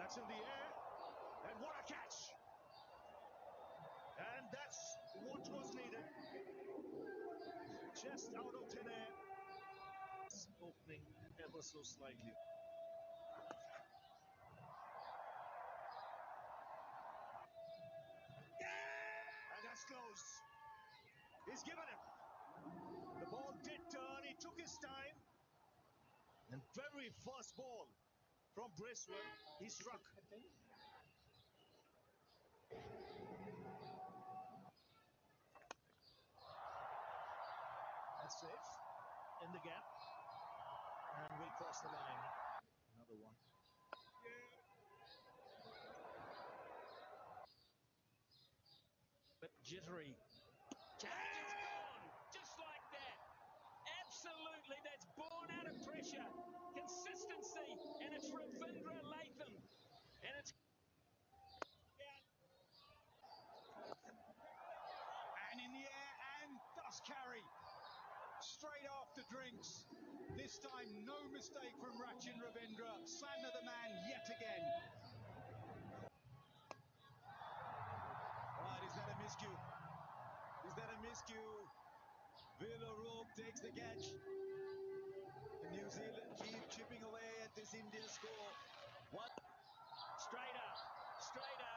That's in the air, and what a catch! And that's what was needed. Just out of thin air. Opening ever so slightly. And that's close. He's given him. The ball did turn, he took his time. And very first ball from Brisbane, he struck. That's safe in the gap. And will cross the line. Another one. But jittery. Catch is gone! Just like that. Absolutely, that's born out of pressure. Consistency. And it's Ravindra Latham. And it's... And in the air, and does carry. Straight after drinks. This time, no mistake from Rachin Ravindra. Sandra the man yet again. Right, is that a miscue? Is that a miscue? Rook takes the catch. New Zealand keep chipping away at this Indian score. One. Straight up.